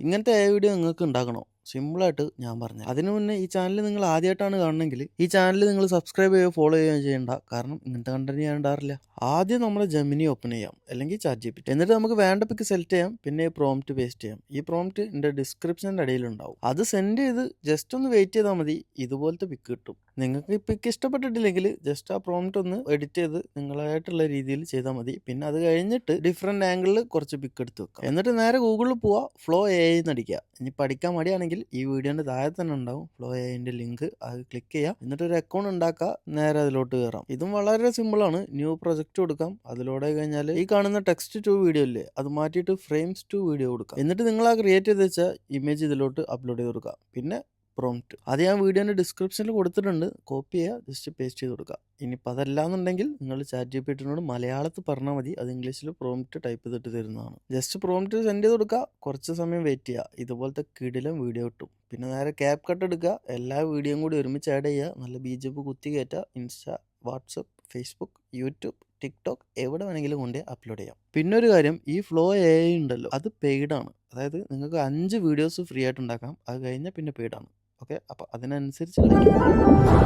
ഇങ്ങനത്തെ വീഡിയോ നിങ്ങൾക്ക് ഉണ്ടാക്കണോ? സിമ്പിളായിട്ട് ഞാൻ പറഞ്ഞു. അതിനു മുന്നേ ഈ ചാനൽ നിങ്ങൾ ആദ്യമായിട്ടാണ് കാണണമെങ്കിൽ ഈ ചാനൽ നിങ്ങൾ സബ്സ്ക്രൈബ് ചെയ്യുകയോ ഫോളോ ചെയ്യുകയോ ചെയ്യേണ്ട. കാരണം ഇങ്ങനത്തെ കണ്ടന്റ് ഞാൻ ഇടാറില്ല. ആദ്യം നമ്മൾ ജെമിനി ഓപ്പൺ ചെയ്യാം, അല്ലെങ്കിൽ ചാറ്റ് ജിപിടി. എന്നിട്ട് നമുക്ക് വേണ്ട പിക്ക് സെലക്ട് ചെയ്യാം, പിന്നെ പ്രോംപ്റ്റ് പേസ്റ്റ് ചെയ്യാം. ഈ പ്രോംപ്റ്റ് എൻ്റെ ഡിസ്ക്രിപ്ഷൻ്റെ അടിയിലുണ്ടാവും. അത് സെൻഡ് ചെയ്ത് ജസ്റ്റ് ഒന്ന് വെയിറ്റ് ചെയ്താൽ മതി, ഇതുപോലത്തെ പിക്ക് കിട്ടും. നിങ്ങൾക്ക് ഈ പിക്ക് ഇഷ്ടപ്പെട്ടിട്ടില്ലെങ്കിൽ ജസ്റ്റ് ആ പ്രോംപ്റ്റ് ഒന്ന് എഡിറ്റ് ചെയ്ത് നിങ്ങളായിട്ടുള്ള രീതിയിൽ ചെയ്താൽ മതി. പിന്നെ അത് കഴിഞ്ഞിട്ട് ഡിഫറെൻറ്റ് ആംഗിളിൽ കുറച്ച് പിക്ക് എടുത്ത് വെക്കാം. എന്നിട്ട് നേരെ ഗൂഗിളിൽ പോവുക, ഫ്ലോ AI എന്ന് അടിക്കുക. ഇനി പഠിക്കാൻ മടിയാണെങ്കിൽ ഈ വീഡിയോൻ്റെ താഴെ തന്നെ ഉണ്ടാവും ഫ്ലോ AIൻ്റെ ലിങ്ക്. അത് ക്ലിക്ക് ചെയ്യുക, എന്നിട്ട് ഒരു അക്കൗണ്ട് ഉണ്ടാക്കുക, നേരെ അതിലോട്ട് കയറാം. ഇതും വളരെ സിമ്പിളാണ്. ന്യൂ പ്രൊജക്റ്റ് കൊടുക്കാം. അതിലൂടെ കഴിഞ്ഞാൽ ഈ കാണുന്ന ടെക്സ്റ്റ് ടു വീഡിയോ ഇല്ലേ, അത് മാറ്റിയിട്ട് ഫ്രെയിംസ് ടു വീഡിയോ കൊടുക്കാം. എന്നിട്ട് നിങ്ങൾ ആ ക്രിയേറ്റ് ചെയ്ത് വെച്ച ഇമേജ് ഇതിലോട്ട് അപ്ലോഡ് ചെയ്ത് കൊടുക്കുക. പിന്നെ പ്രോംപ്റ്റ് അത് ഞാൻ വീഡിയോൻ്റെ ഡിസ്ക്രിപ്ഷനിൽ കൊടുത്തിട്ടുണ്ട്, കോപ്പി ചെയ്യുക, ജസ്റ്റ് പേസ്റ്റ് ചെയ്ത് കൊടുക്കുക. ഇനിയിപ്പോൾ അതല്ലാന്നുണ്ടെങ്കിൽ നിങ്ങൾ ചാറ്റ് ജിപിടിനോട് മലയാളത്തിൽ പറഞ്ഞാൽ മതി, അത് ഇംഗ്ലീഷിൽ പ്രോംപ്റ്റ് ടൈപ്പ് ചെയ്തിട്ട് തരുന്നതാണ്. ജസ്റ്റ് പ്രോംപ്റ്റ് സെൻഡ് ചെയ്ത് കൊടുക്കുക, കുറച്ച് സമയം വെയിറ്റ് ചെയ്യുക, ഇതുപോലത്തെ കിടിലം വീഡിയോ കിട്ടും. പിന്നെ നേരെ ക്യാപ് കട്ട് എടുക്കുക, എല്ലാ വീഡിയോയും കൂടി ഒരുമിച്ച് ആഡ് ചെയ്യുക, നല്ല BGP കുത്തി കയറ്റുക. Insta, WhatsApp, Facebook, YouTube, TikTok എവിടെ വേണമെങ്കിലും കൊണ്ട് അപ്ലോഡ് ചെയ്യാം. പിന്നെ ഒരു കാര്യം, ഈ ഫ്ലോ AI ഉണ്ടല്ലോ, അത് പെയ്ഡാണ്. അതായത് നിങ്ങൾക്ക് 5 വീഡിയോസ് ഫ്രീ ആയിട്ട് ഉണ്ടാക്കാം. അത് കഴിഞ്ഞാൽ പിന്നെ പെയ്ഡാണ്. ഓക്കെ, അപ്പോൾ അതിനനുസരിച്ച് കളിക്കും.